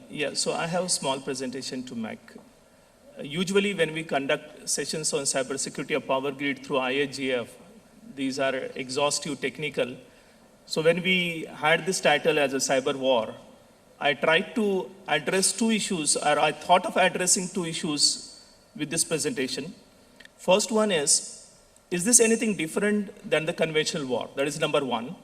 Yeah, so I have a small presentation to make. Usually when we conduct sessions on cybersecurity of power grid through IHGF, these are exhaustive technical. So when we had this title as a cyber war, I tried to address two issues, or I thought of addressing two issues with this presentation. First one is this anything different than the conventional war? That is number one.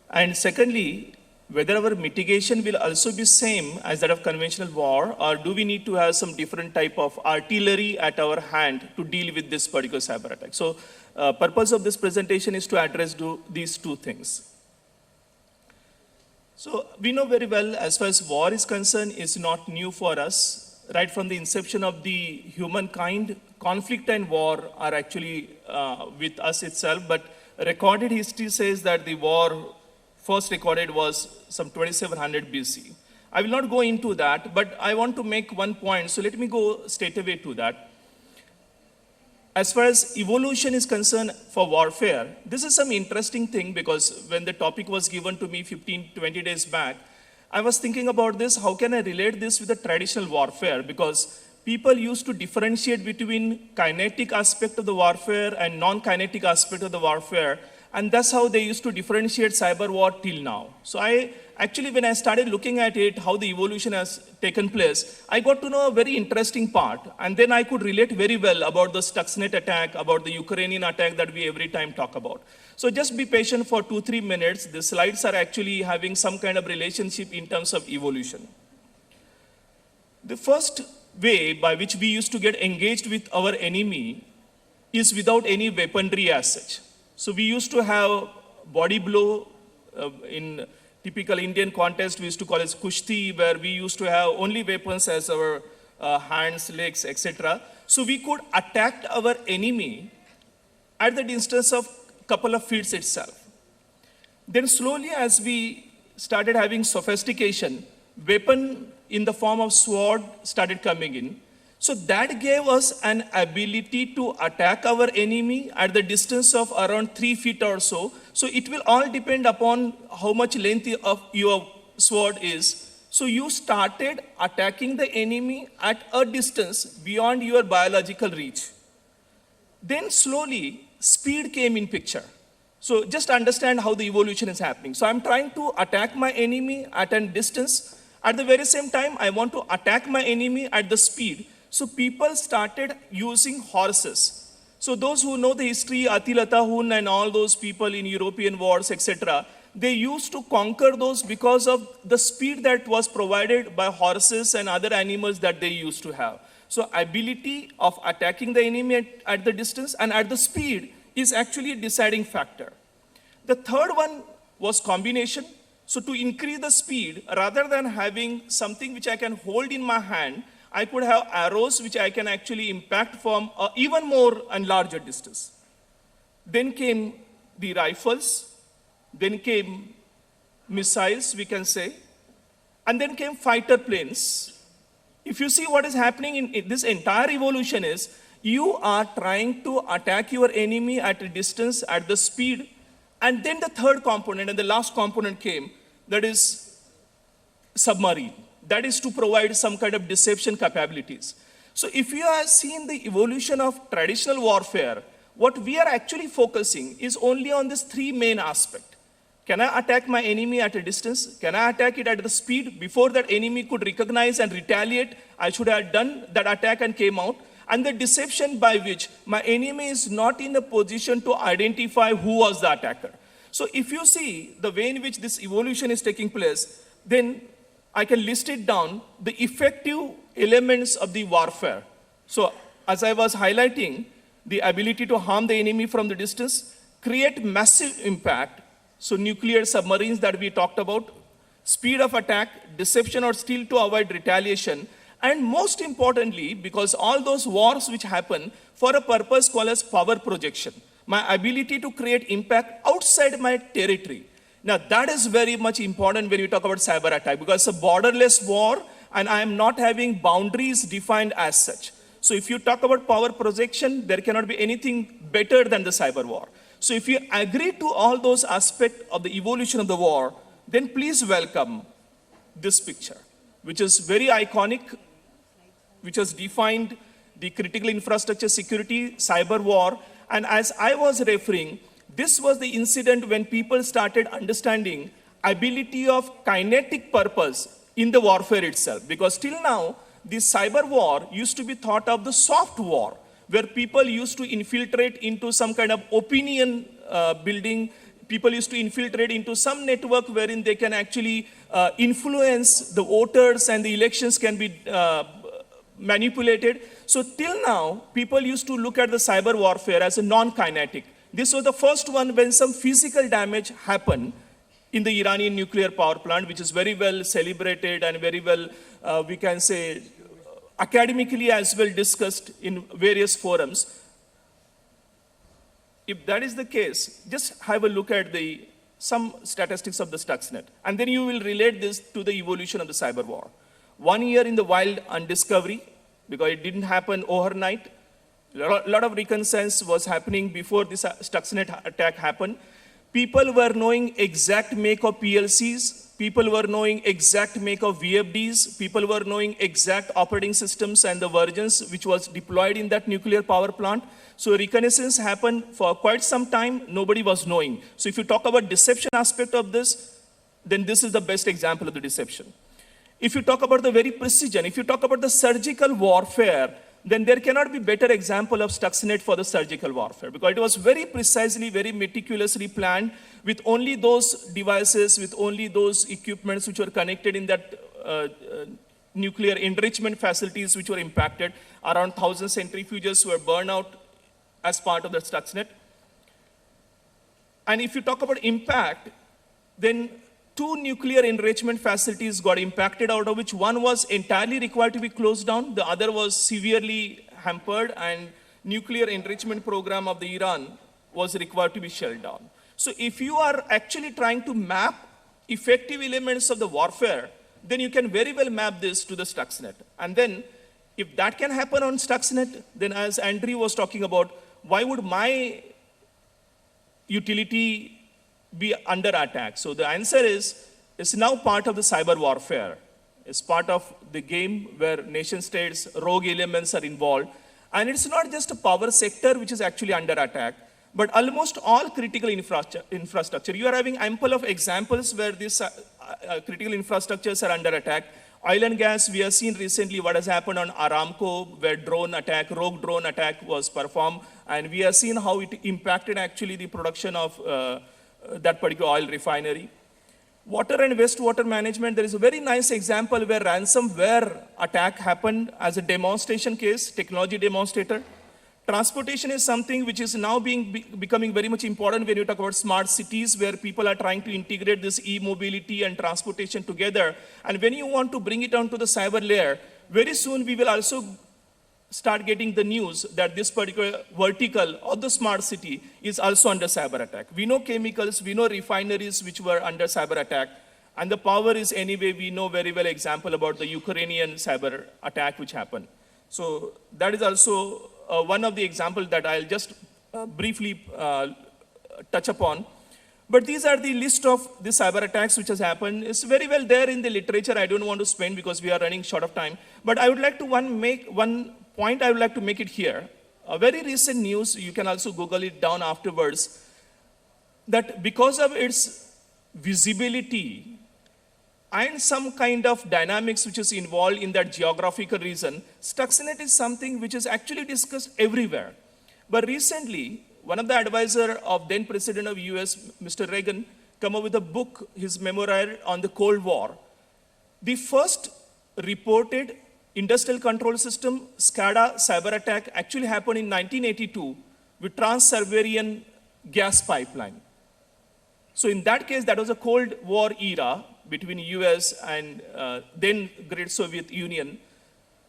And secondly, whether our mitigation will also be same as that of conventional war, or do we need to have some different type of artillery at our hand to deal with this particular cyber attack? So purpose of this presentation is to address these two things. So we know very well, as far as war is concerned, is not new for us. Right from the inception of the humankind, conflict and war are actually with us itself, but recorded history says that the war first recorded was some 2700 BC. I will not go into that, but I want to make one point, so let me go straight away to that. As far as evolution is concerned for warfare, this is some interesting thing, because when the topic was given to me 15, 20 days back, I was thinking about this, how can I relate this with the traditional warfare? Because people used to differentiate between kinetic aspect of the warfare and non-kinetic aspect of the warfare, and that's how they used to differentiate cyber war till now. So when I started looking at it, how the evolution has taken place, I got to know a very interesting part. And then I could relate very well about the Stuxnet attack, about the Ukrainian attack that we every time talk about. So just be patient for 2-3 minutes. The slides are actually having some kind of relationship in terms of evolution. The first way by which we used to get engaged with our enemy is without any weaponry as such. So we used to have body blow in typical Indian context, we used to call it kushti, where we used to have only weapons as our hands, legs, etc. So we could attack our enemy at the distance of couple of feet itself. Then slowly, as we started having sophistication, weapon in the form of sword started coming in. So that gave us an ability to attack our enemy at the distance of around 3 feet or so. So it will all depend upon how much length of your sword is. So you started attacking the enemy at a distance beyond your biological reach. Then slowly, speed came in picture. So just understand how the evolution is happening. So I'm trying to attack my enemy at a distance. At the very same time, I want to attack my enemy at the speed. So people started using horses. So those who know the history, Atilata Hun and all those people in European wars, etc., they used to conquer those because of the speed that was provided by horses and other animals that they used to have. So ability of attacking the enemy at the distance and at the speed is actually a deciding factor. The third one was combination. So to increase the speed, rather than having something which I can hold in my hand, I could have arrows which I can actually impact from even more and larger distance. Then came the rifles, then came missiles, we can say, and then came fighter planes. If you see what is happening in this entire evolution is, you are trying to attack your enemy at a distance, at the speed, and then the third component and the last component came, that is submarine. That is to provide some kind of deception capabilities. So if you have seen the evolution of traditional warfare, what we are actually focusing is only on this three main aspects. Can I attack my enemy at a distance? Can I attack it at the speed? Before that enemy could recognize and retaliate, I should have done that attack and came out. And the deception by which my enemy is not in a position to identify who was the attacker. So if you see the way in which this evolution is taking place, then I can list it down, the effective elements of the warfare. So as I was highlighting, the ability to harm the enemy from the distance, create massive impact. So nuclear submarines that we talked about, speed of attack, deception or steal to avoid retaliation, and most importantly, because all those wars which happen for a purpose called as power projection, my ability to create impact outside my territory. Now that is very much important when you talk about cyber attack, because it's a borderless war and I am not having boundaries defined as such. So if you talk about power projection, there cannot be anything better than the cyber war. So if you agree to all those aspects of the evolution of the war, then please welcome this picture, which is very iconic, which has defined the critical infrastructure security, cyber war. And as I was referring, this was the incident when people started understanding ability of kinetic purpose in the warfare itself. Because till now, this cyber war used to be thought of the soft war, where people used to infiltrate into some kind of opinion building. People used to infiltrate into some network wherein they can actually influence the voters and the elections can be manipulated. So till now, people used to look at the cyber warfare as a non-kinetic. This was the first one when some physical damage happened in the Iranian nuclear power plant, which is very well celebrated and very well, we can say, academically as well discussed in various forums. If that is the case, just have a look at some statistics of the Stuxnet, and then you will relate this to the evolution of the cyber war. 1 year in the wild undiscovery, because it didn't happen overnight. A lot of reconnaissance was happening before this Stuxnet attack happened. People were knowing exact make of PLCs. People were knowing exact make of VFDs. People were knowing exact operating systems and the versions which was deployed in that nuclear power plant. So reconnaissance happened for quite some time. Nobody was knowing. So if you talk about deception aspect of this, then this is the best example of the deception. If you talk about the very precision, if you talk about the surgical warfare, then there cannot be better example of Stuxnet for the surgical warfare, because it was very precisely, very meticulously planned with only those devices, with only those equipments which were connected in that nuclear enrichment facilities which were impacted. Around 1,000 centrifuges were burned out as part of the Stuxnet. And if you talk about impact, then 2 nuclear enrichment facilities got impacted, out of which one was entirely required to be closed down. The other was severely hampered, and nuclear enrichment program of the Iran was required to be shut down. So if you are actually trying to map effective elements of the warfare, then you can very well map this to the Stuxnet. And then if that can happen on Stuxnet, then as Andrew was talking about, why would my utility be under attack? So the answer is, it's now part of the cyber warfare. It's part of the game where nation states, rogue elements are involved. And it's not just a power sector which is actually under attack, but almost all critical infrastructure. You are having ample of examples where these critical infrastructures are under attack. Oil and gas, we have seen recently what has happened on Aramco, where rogue drone attack was performed. And we have seen how it impacted actually the production of that particular oil refinery. Water and wastewater management, there is a very nice example where ransomware attack happened as a demonstration case, technology demonstrator. Transportation is something which is now becoming very much important when you talk about smart cities, where people are trying to integrate this e-mobility and transportation together. And when you want to bring it onto the cyber layer, very soon we will also start getting the news that this particular vertical of the smart city is also under cyber attack. We know chemicals, we know refineries which were under cyber attack, and the power is anyway, we know very well example about the Ukrainian cyber attack which happened. So that is also one of the examples that I'll just briefly touch upon. But these are the list of the cyber attacks which has happened. It's very well there in the literature. I don't want to spend because we are running short of time. But I would like to make one point I would like to make it here. A very recent news, you can also Google it down afterwards, that because of its visibility and some kind of dynamics which is involved in that geographical region, Stuxnet is something which is actually discussed everywhere. But recently, one of the advisors of then President of US, Mr. Reagan, came up with a book, his memoir on the Cold War. The first reported industrial control system, SCADA cyber attack, actually happened in 1982 with Trans-Siberian gas pipeline. So in that case, that was a Cold War era between US and then Great Soviet Union.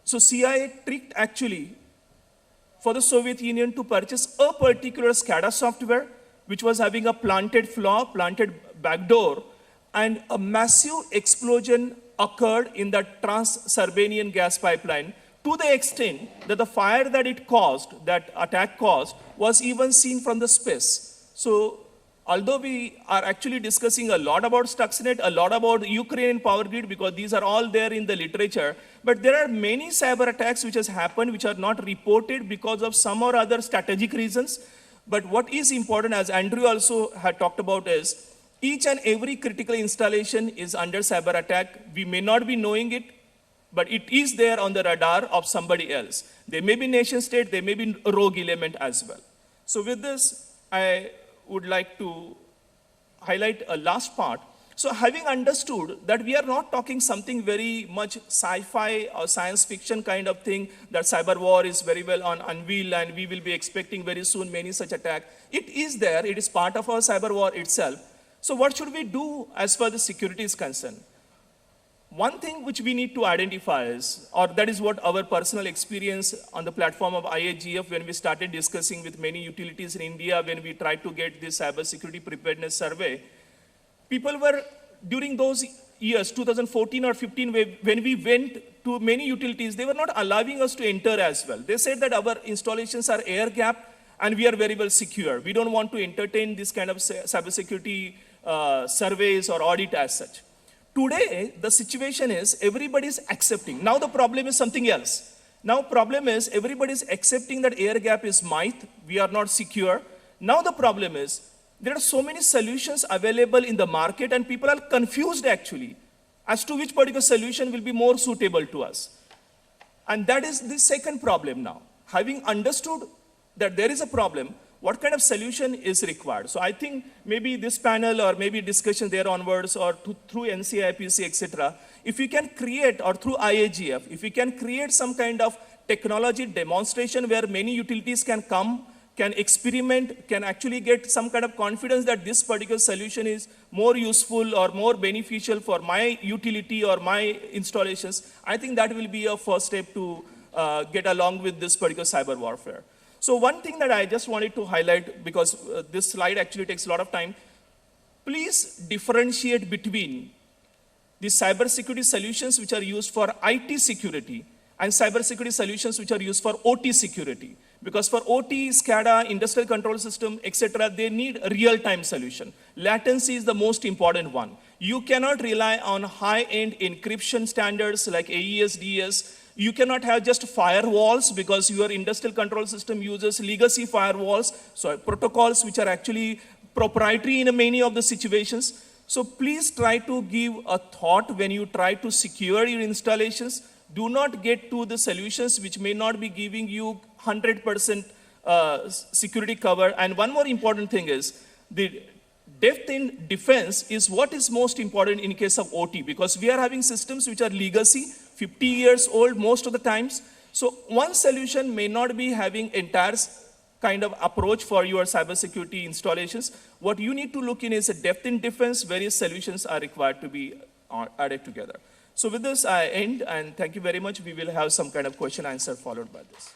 So CIA tricked actually for the Soviet Union to purchase a particular SCADA software, which was having a planted flaw, planted backdoor, and a massive explosion occurred in that Trans-Siberian gas pipeline, to the extent that the fire that it caused, that attack caused, was even seen from the space. So although we are actually discussing a lot about Stuxnet, a lot about Ukraine power grid, because these are all there in the literature, but there are many cyber attacks which has happened which are not reported because of some or other strategic reasons. But what is important, as Andrew also had talked about, is each and every critical installation is under cyber attack. We may not be knowing it, but it is there on the radar of somebody else. They may be nation state, they may be a rogue element as well. So with this, I would like to highlight a last part. So having understood that we are not talking something very much sci-fi or science fiction kind of thing, that cyber war is very well on unveil and we will be expecting very soon many such attack. It is there, it is part of our cyber war itself. So what should we do as far as security is concerned? One thing which we need to identify is, or that is what our personal experience on the platform of IAGF, when we started discussing with many utilities in India, when we tried to get this cyber security preparedness survey, people were, during those years, 2014 or 15, when we went to many utilities, they were not allowing us to enter as well. They said that our installations are air-gapped and we are very well secure. We don't want to entertain this kind of cybersecurity surveys or audit as such. Today, the situation is everybody is accepting. Now the problem is something else. Now problem is everybody is accepting that air gap is myth. We are not secure. Now the problem is there are so many solutions available in the market and people are confused actually as to which particular solution will be more suitable to us. And that is the second problem now. Having understood that there is a problem, what kind of solution is required? So I think maybe this panel or maybe discussion there onwards or through NCIPC, etc., if we can create, or through IAGF, if we can create some kind of technology demonstration where many utilities can come, can experiment, can actually get some kind of confidence that this particular solution is more useful or more beneficial for my utility or my installations, I think that will be a first step to get along with this particular cyber warfare. So one thing that I just wanted to highlight, because this slide actually takes a lot of time, please differentiate between the cybersecurity solutions which are used for IT security and cybersecurity solutions which are used for OT security. Because for OT, SCADA, industrial control system, etc., they need a real-time solution. Latency is the most important one. You cannot rely on high-end encryption standards like AES, DES. You cannot have just firewalls because your industrial control system uses legacy firewalls, so protocols which are actually proprietary in many of the situations. So please try to give a thought when you try to secure your installations. Do not get to the solutions which may not be giving you 100% security cover. And one more important thing is the depth in defense is what is most important in case of OT, because we are having systems which are legacy, 50 years old most of the times. So one solution may not be having entire kind of approach for your cybersecurity installations. What you need to look in is a depth in defense. Various solutions are required to be added together. So with this, I end, and thank you very much. We will have some kind of question answer followed by this.